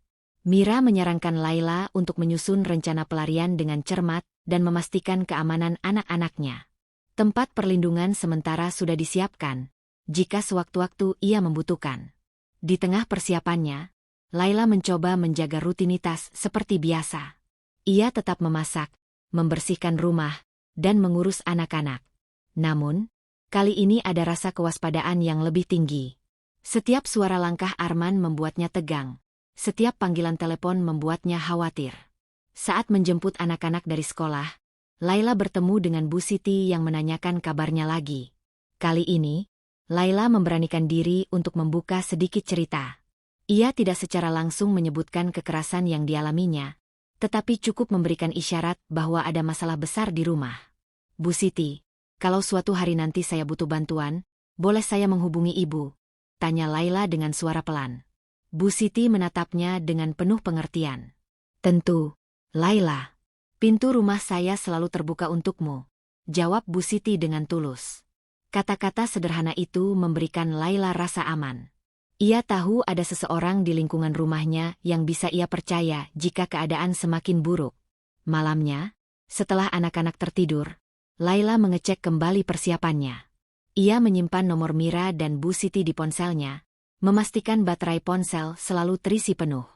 Mira menyarankan Laila untuk menyusun rencana pelarian dengan cermat dan memastikan keamanan anak-anaknya. Tempat perlindungan sementara sudah disiapkan, jika sewaktu-waktu ia membutuhkan. Di tengah persiapannya, Laila mencoba menjaga rutinitas seperti biasa. Ia tetap memasak, membersihkan rumah, dan mengurus anak-anak. Namun, kali ini ada rasa kewaspadaan yang lebih tinggi. Setiap suara langkah Arman membuatnya tegang. Setiap panggilan telepon membuatnya khawatir. Saat menjemput anak-anak dari sekolah, Laila bertemu dengan Bu Siti yang menanyakan kabarnya lagi. Kali ini, Laila memberanikan diri untuk membuka sedikit cerita. Ia tidak secara langsung menyebutkan kekerasan yang dialaminya, tetapi cukup memberikan isyarat bahwa ada masalah besar di rumah. "Bu Siti, kalau suatu hari nanti saya butuh bantuan, boleh saya menghubungi Ibu?" tanya Laila dengan suara pelan. Bu Siti menatapnya dengan penuh pengertian. "Tentu, Laila. Pintu rumah saya selalu terbuka untukmu," jawab Bu Siti dengan tulus. Kata-kata sederhana itu memberikan Laila rasa aman. Ia tahu ada seseorang di lingkungan rumahnya yang bisa ia percaya jika keadaan semakin buruk. Malamnya, setelah anak-anak tertidur, Laila mengecek kembali persiapannya. Ia menyimpan nomor Mira dan Bu Siti di ponselnya, memastikan baterai ponsel selalu terisi penuh.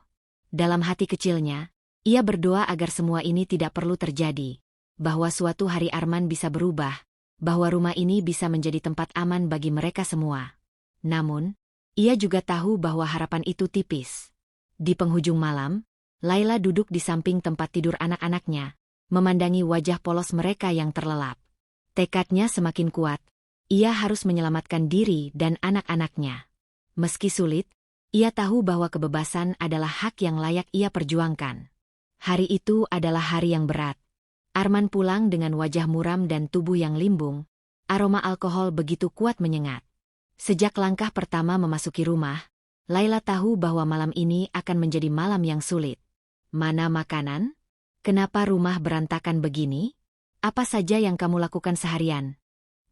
Dalam hati kecilnya, ia berdoa agar semua ini tidak perlu terjadi, bahwa suatu hari Arman bisa berubah, bahwa rumah ini bisa menjadi tempat aman bagi mereka semua. Namun, ia juga tahu bahwa harapan itu tipis. Di penghujung malam, Laila duduk di samping tempat tidur anak-anaknya, memandangi wajah polos mereka yang terlelap. Tekadnya semakin kuat, ia harus menyelamatkan diri dan anak-anaknya. Meski sulit, ia tahu bahwa kebebasan adalah hak yang layak ia perjuangkan. Hari itu adalah hari yang berat. Arman pulang dengan wajah muram dan tubuh yang limbung, aroma alkohol begitu kuat menyengat. Sejak langkah pertama memasuki rumah, Laila tahu bahwa malam ini akan menjadi malam yang sulit. "Mana makanan? Kenapa rumah berantakan begini? Apa saja yang kamu lakukan seharian?"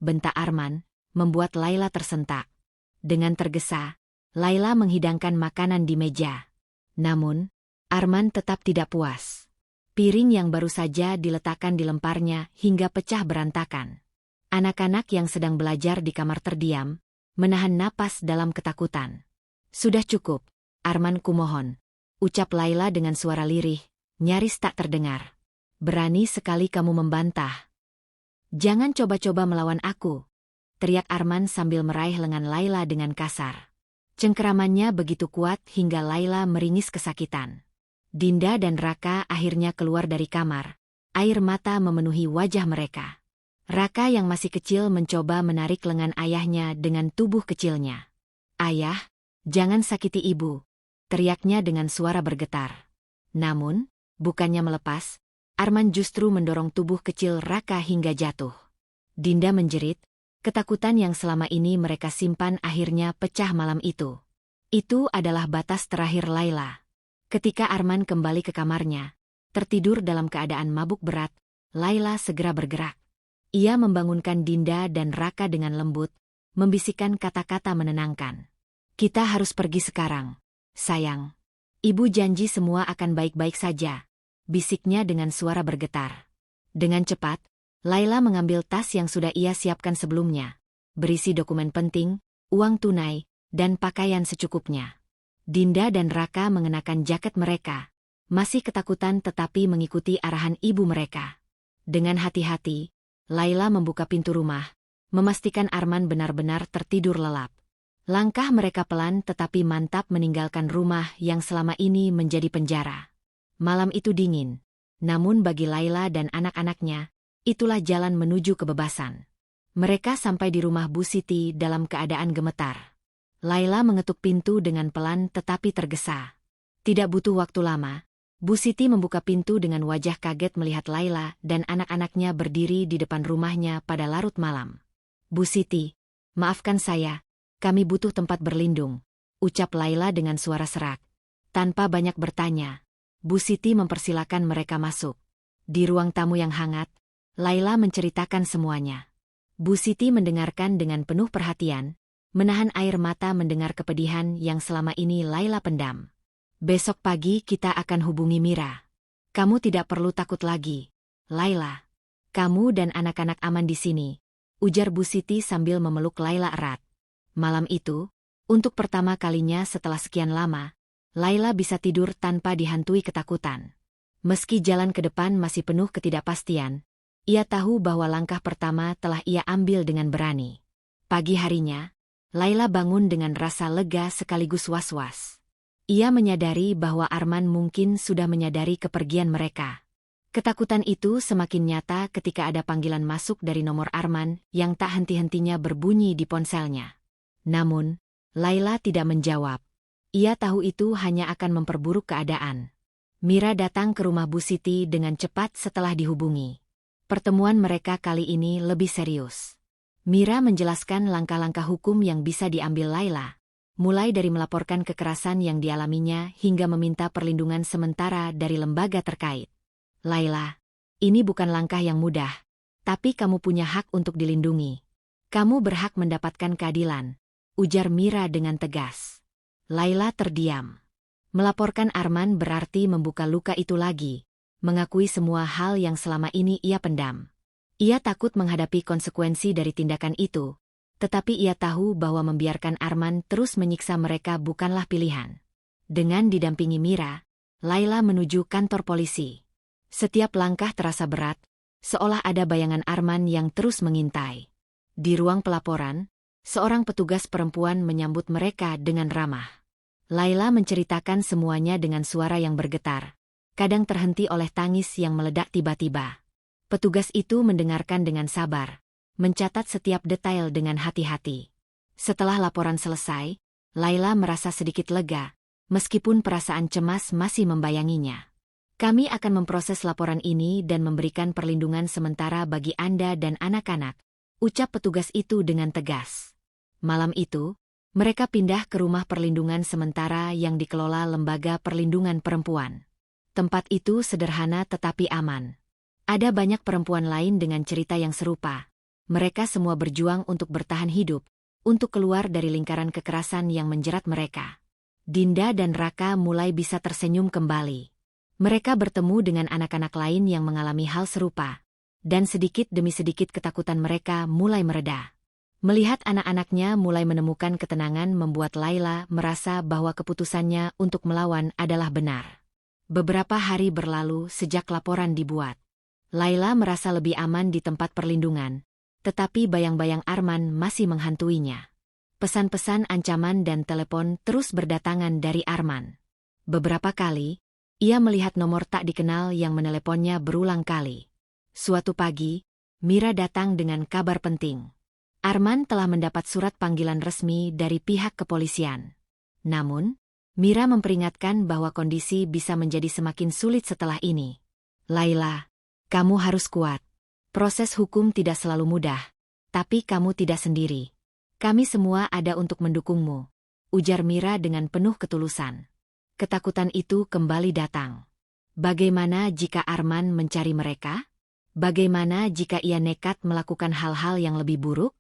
bentak Arman, membuat Laila tersentak. Dengan tergesa, Laila menghidangkan makanan di meja. Namun, Arman tetap tidak puas. Piring yang baru saja diletakkan dilemparnya hingga pecah berantakan. Anak-anak yang sedang belajar di kamar terdiam, menahan napas dalam ketakutan. "Sudah cukup, Arman, kumohon," ucap Laila dengan suara lirih, nyaris tak terdengar. "Berani sekali kamu membantah. Jangan coba-coba melawan aku," teriak Arman sambil meraih lengan Laila dengan kasar. Cengkeramannya begitu kuat hingga Laila meringis kesakitan. Dinda dan Raka akhirnya keluar dari kamar. Air mata memenuhi wajah mereka. Raka yang masih kecil mencoba menarik lengan ayahnya dengan tubuh kecilnya. "Ayah, jangan sakiti ibu," teriaknya dengan suara bergetar. Namun, bukannya melepas, Arman justru mendorong tubuh kecil Raka hingga jatuh. Dinda menjerit, ketakutan yang selama ini mereka simpan akhirnya pecah malam itu. Itu adalah batas terakhir Laila. Ketika Arman kembali ke kamarnya, tertidur dalam keadaan mabuk berat, Laila segera bergerak. Ia membangunkan Dinda dan Raka dengan lembut, membisikkan kata-kata menenangkan. Kita harus pergi sekarang, sayang. Ibu janji semua akan baik-baik saja, bisiknya dengan suara bergetar. Dengan cepat, Laila mengambil tas yang sudah ia siapkan sebelumnya, berisi dokumen penting, uang tunai, dan pakaian secukupnya. Dinda dan Raka mengenakan jaket mereka, masih ketakutan tetapi mengikuti arahan ibu mereka. Dengan hati-hati, Laila membuka pintu rumah, memastikan Arman benar-benar tertidur lelap. Langkah mereka pelan tetapi mantap meninggalkan rumah yang selama ini menjadi penjara. Malam itu dingin, namun bagi Laila dan anak-anaknya, itulah jalan menuju kebebasan. Mereka sampai di rumah Bu Siti dalam keadaan gemetar. Laila mengetuk pintu dengan pelan tetapi tergesa. Tidak butuh waktu lama, Bu Siti membuka pintu dengan wajah kaget melihat Laila dan anak-anaknya berdiri di depan rumahnya pada larut malam. Bu Siti, maafkan saya, kami butuh tempat berlindung, ucap Laila dengan suara serak. Tanpa banyak bertanya, Bu Siti mempersilakan mereka masuk. Di ruang tamu yang hangat, Laila menceritakan semuanya. Bu Siti mendengarkan dengan penuh perhatian, menahan air mata mendengar kepedihan yang selama ini Laila pendam. Besok pagi kita akan hubungi Mira. Kamu tidak perlu takut lagi, Laila. Kamu dan anak-anak aman di sini, ujar Bu Siti sambil memeluk Laila erat. Malam itu, untuk pertama kalinya setelah sekian lama, Laila bisa tidur tanpa dihantui ketakutan. Meski jalan ke depan masih penuh ketidakpastian, ia tahu bahwa langkah pertama telah ia ambil dengan berani. Pagi harinya, Laila bangun dengan rasa lega sekaligus was-was. Ia menyadari bahwa Arman mungkin sudah menyadari kepergian mereka. Ketakutan itu semakin nyata ketika ada panggilan masuk dari nomor Arman yang tak henti-hentinya berbunyi di ponselnya. Namun, Laila tidak menjawab. Ia tahu itu hanya akan memperburuk keadaan. Mira datang ke rumah Bu Siti dengan cepat setelah dihubungi. Pertemuan mereka kali ini lebih serius. Mira menjelaskan langkah-langkah hukum yang bisa diambil Laila, mulai dari melaporkan kekerasan yang dialaminya hingga meminta perlindungan sementara dari lembaga terkait. Laila, ini bukan langkah yang mudah, tapi kamu punya hak untuk dilindungi. Kamu berhak mendapatkan keadilan, ujar Mira dengan tegas. Laila terdiam. Melaporkan Arman berarti membuka luka itu lagi, mengakui semua hal yang selama ini ia pendam. Ia takut menghadapi konsekuensi dari tindakan itu, tetapi ia tahu bahwa membiarkan Arman terus menyiksa mereka bukanlah pilihan. Dengan didampingi Mira, Laila menuju kantor polisi. Setiap langkah terasa berat, seolah ada bayangan Arman yang terus mengintai. Di ruang pelaporan, seorang petugas perempuan menyambut mereka dengan ramah. Laila menceritakan semuanya dengan suara yang bergetar, kadang terhenti oleh tangis yang meledak tiba-tiba. Petugas itu mendengarkan dengan sabar, mencatat setiap detail dengan hati-hati. Setelah laporan selesai, Laila merasa sedikit lega, meskipun perasaan cemas masih membayanginya. Kami akan memproses laporan ini dan memberikan perlindungan sementara bagi Anda dan anak-anak, ucap petugas itu dengan tegas. Malam itu, mereka pindah ke rumah perlindungan sementara yang dikelola Lembaga Perlindungan Perempuan. Tempat itu sederhana tetapi aman. Ada banyak perempuan lain dengan cerita yang serupa. Mereka semua berjuang untuk bertahan hidup, untuk keluar dari lingkaran kekerasan yang menjerat mereka. Dinda dan Raka mulai bisa tersenyum kembali. Mereka bertemu dengan anak-anak lain yang mengalami hal serupa, dan sedikit demi sedikit ketakutan mereka mulai mereda. Melihat anak-anaknya mulai menemukan ketenangan membuat Laila merasa bahwa keputusannya untuk melawan adalah benar. Beberapa hari berlalu sejak laporan dibuat. Laila merasa lebih aman di tempat perlindungan, tetapi bayang-bayang Arman masih menghantuinya. Pesan-pesan ancaman dan telepon terus berdatangan dari Arman. Beberapa kali, ia melihat nomor tak dikenal yang meneleponnya berulang kali. Suatu pagi, Mira datang dengan kabar penting. Arman telah mendapat surat panggilan resmi dari pihak kepolisian. Namun, Mira memperingatkan bahwa kondisi bisa menjadi semakin sulit setelah ini. Laila, kamu harus kuat. Proses hukum tidak selalu mudah, tapi kamu tidak sendiri. Kami semua ada untuk mendukungmu, ujar Mira dengan penuh ketulusan. Ketakutan itu kembali datang. Bagaimana jika Arman mencari mereka? Bagaimana jika ia nekat melakukan hal-hal yang lebih buruk?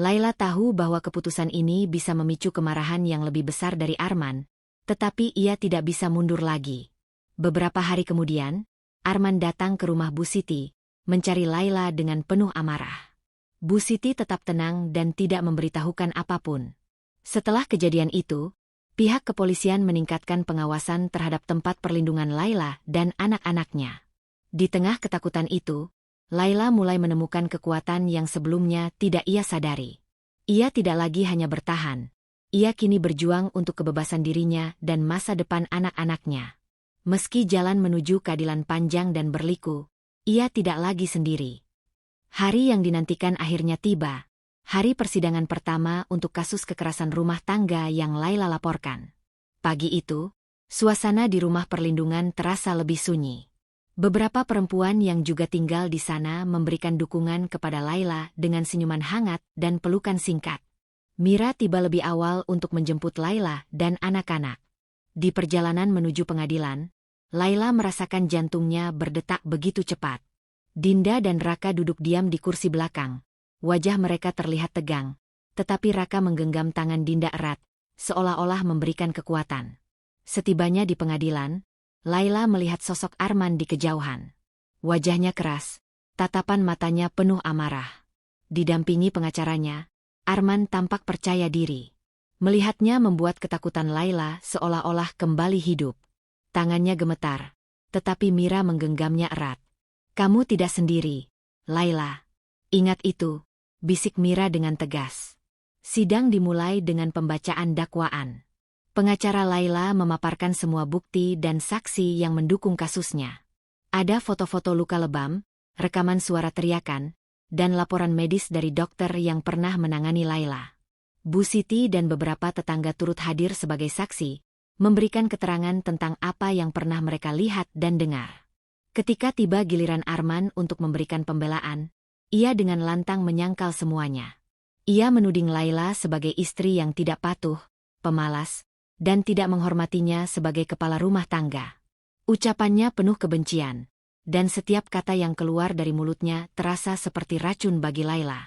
Laila tahu bahwa keputusan ini bisa memicu kemarahan yang lebih besar dari Arman, tetapi ia tidak bisa mundur lagi. Beberapa hari kemudian, Arman datang ke rumah Bu Siti, mencari Laila dengan penuh amarah. Bu Siti tetap tenang dan tidak memberitahukan apapun. Setelah kejadian itu, pihak kepolisian meningkatkan pengawasan terhadap tempat perlindungan Laila dan anak-anaknya. Di tengah ketakutan itu, Laila mulai menemukan kekuatan yang sebelumnya tidak ia sadari. Ia tidak lagi hanya bertahan. Ia kini berjuang untuk kebebasan dirinya dan masa depan anak-anaknya. Meski jalan menuju keadilan panjang dan berliku, ia tidak lagi sendiri. Hari yang dinantikan akhirnya tiba. Hari persidangan pertama untuk kasus kekerasan rumah tangga yang Laila laporkan. Pagi itu, suasana di rumah perlindungan terasa lebih sunyi. Beberapa perempuan yang juga tinggal di sana memberikan dukungan kepada Laila dengan senyuman hangat dan pelukan singkat. Mira tiba lebih awal untuk menjemput Laila dan anak-anak. Di perjalanan menuju pengadilan, Laila merasakan jantungnya berdetak begitu cepat. Dinda dan Raka duduk diam di kursi belakang. Wajah mereka terlihat tegang, tetapi Raka menggenggam tangan Dinda erat, seolah-olah memberikan kekuatan. Setibanya di pengadilan, Laila melihat sosok Arman di kejauhan. Wajahnya keras, tatapan matanya penuh amarah. Didampingi pengacaranya, Arman tampak percaya diri. Melihatnya membuat ketakutan Laila seolah-olah kembali hidup. Tangannya gemetar, tetapi Mira menggenggamnya erat. Kamu tidak sendiri, Laila. Ingat itu, bisik Mira dengan tegas. Sidang dimulai dengan pembacaan dakwaan. Pengacara Laila memaparkan semua bukti dan saksi yang mendukung kasusnya. Ada foto-foto luka lebam, rekaman suara teriakan, dan laporan medis dari dokter yang pernah menangani Laila. Bu Siti dan beberapa tetangga turut hadir sebagai saksi, memberikan keterangan tentang apa yang pernah mereka lihat dan dengar. Ketika tiba giliran Arman untuk memberikan pembelaan, ia dengan lantang menyangkal semuanya. Ia menuding Laila sebagai istri yang tidak patuh, pemalas, dan tidak menghormatinya sebagai kepala rumah tangga. Ucapannya penuh kebencian, dan setiap kata yang keluar dari mulutnya terasa seperti racun bagi Laila.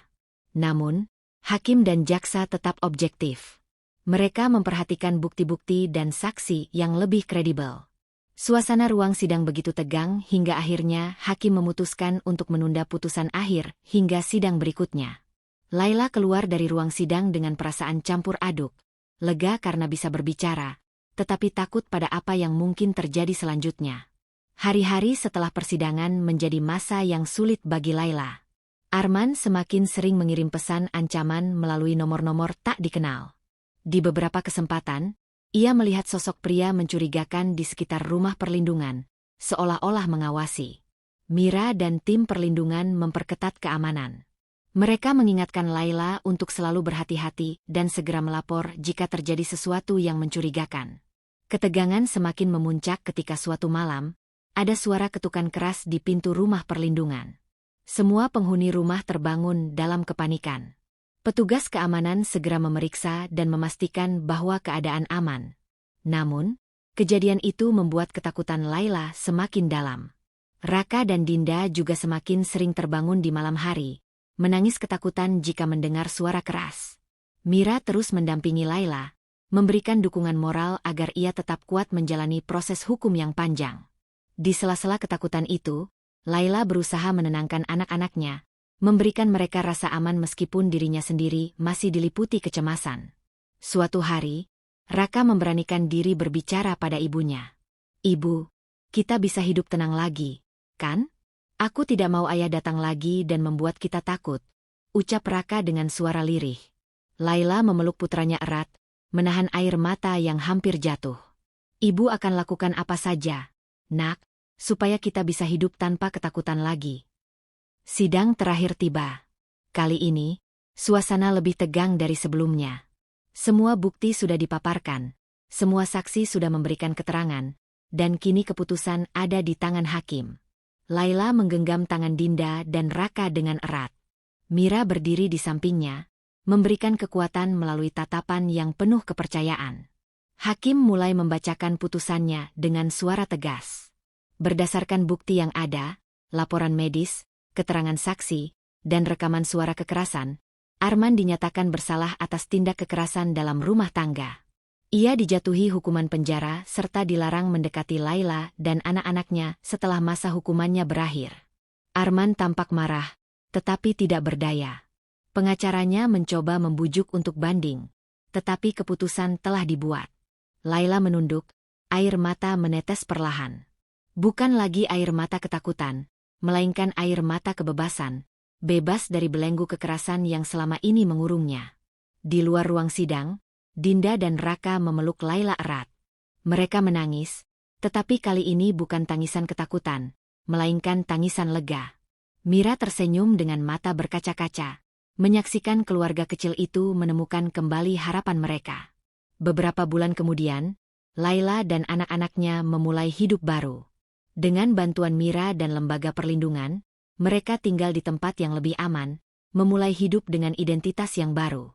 Namun, hakim dan jaksa tetap objektif. Mereka memperhatikan bukti-bukti dan saksi yang lebih kredibel. Suasana ruang sidang begitu tegang hingga akhirnya hakim memutuskan untuk menunda putusan akhir hingga sidang berikutnya. Laila keluar dari ruang sidang dengan perasaan campur aduk, lega karena bisa berbicara, tetapi takut pada apa yang mungkin terjadi selanjutnya. Hari-hari setelah persidangan menjadi masa yang sulit bagi Laila. Arman semakin sering mengirim pesan ancaman melalui nomor-nomor tak dikenal. Di beberapa kesempatan, ia melihat sosok pria mencurigakan di sekitar rumah perlindungan, seolah-olah mengawasi. Mira dan tim perlindungan memperketat keamanan. Mereka mengingatkan Laila untuk selalu berhati-hati dan segera melapor jika terjadi sesuatu yang mencurigakan. Ketegangan semakin memuncak ketika suatu malam, ada suara ketukan keras di pintu rumah perlindungan. Semua penghuni rumah terbangun dalam kepanikan. Petugas keamanan segera memeriksa dan memastikan bahwa keadaan aman. Namun, kejadian itu membuat ketakutan Laila semakin dalam. Raka dan Dinda juga semakin sering terbangun di malam hari, menangis ketakutan jika mendengar suara keras. Mira terus mendampingi Laila, memberikan dukungan moral agar ia tetap kuat menjalani proses hukum yang panjang. Di sela-sela ketakutan itu, Laila berusaha menenangkan anak-anaknya, memberikan mereka rasa aman meskipun dirinya sendiri masih diliputi kecemasan. Suatu hari, Raka memberanikan diri berbicara pada ibunya. "Ibu, kita bisa hidup tenang lagi, kan? Aku tidak mau ayah datang lagi dan membuat kita takut," ucap Raka dengan suara lirih. Laila memeluk putranya erat, menahan air mata yang hampir jatuh. "Ibu akan lakukan apa saja, Nak, supaya kita bisa hidup tanpa ketakutan lagi." Sidang terakhir tiba. Kali ini, suasana lebih tegang dari sebelumnya. Semua bukti sudah dipaparkan, Semua saksi sudah memberikan keterangan, dan kini keputusan ada di tangan hakim. Laila menggenggam tangan Dinda dan Raka dengan erat. Mira berdiri di sampingnya, memberikan kekuatan melalui tatapan yang penuh kepercayaan. Hakim mulai membacakan putusannya dengan suara tegas. Berdasarkan bukti yang ada, laporan medis, keterangan saksi, dan rekaman suara kekerasan, Arman dinyatakan bersalah atas tindak kekerasan dalam rumah tangga. Ia dijatuhi hukuman penjara serta dilarang mendekati Laila dan anak-anaknya setelah masa hukumannya berakhir. Arman tampak marah, tetapi tidak berdaya. Pengacaranya mencoba membujuk untuk banding, tetapi keputusan telah dibuat. Laila menunduk, air mata menetes perlahan. Bukan lagi air mata ketakutan, melainkan air mata kebebasan, bebas dari belenggu kekerasan yang selama ini mengurungnya. Di luar ruang sidang, Dinda dan Raka memeluk Laila erat. Mereka menangis, tetapi kali ini bukan tangisan ketakutan, melainkan tangisan lega. Mira tersenyum dengan mata berkaca-kaca, menyaksikan keluarga kecil itu menemukan kembali harapan mereka. Beberapa bulan kemudian, Laila dan anak-anaknya memulai hidup baru. Dengan bantuan Mira dan lembaga perlindungan, mereka tinggal di tempat yang lebih aman, memulai hidup dengan identitas yang baru.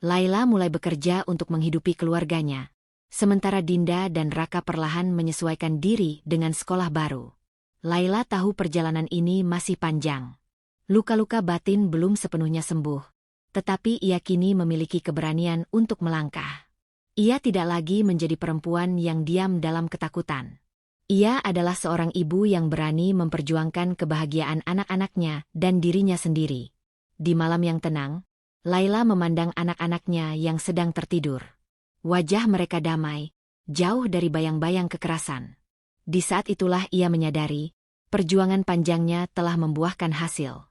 Laila mulai bekerja untuk menghidupi keluarganya, sementara Dinda dan Raka perlahan menyesuaikan diri dengan sekolah baru. Laila tahu perjalanan ini masih panjang. Luka-luka batin belum sepenuhnya sembuh, tetapi ia kini memiliki keberanian untuk melangkah. Ia tidak lagi menjadi perempuan yang diam dalam ketakutan. Ia adalah seorang ibu yang berani memperjuangkan kebahagiaan anak-anaknya dan dirinya sendiri. Di malam yang tenang, Laila memandang anak-anaknya yang sedang tertidur. Wajah mereka damai, jauh dari bayang-bayang kekerasan. Di saat itulah ia menyadari, perjuangan panjangnya telah membuahkan hasil.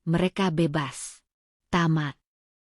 Mereka bebas. Tamat.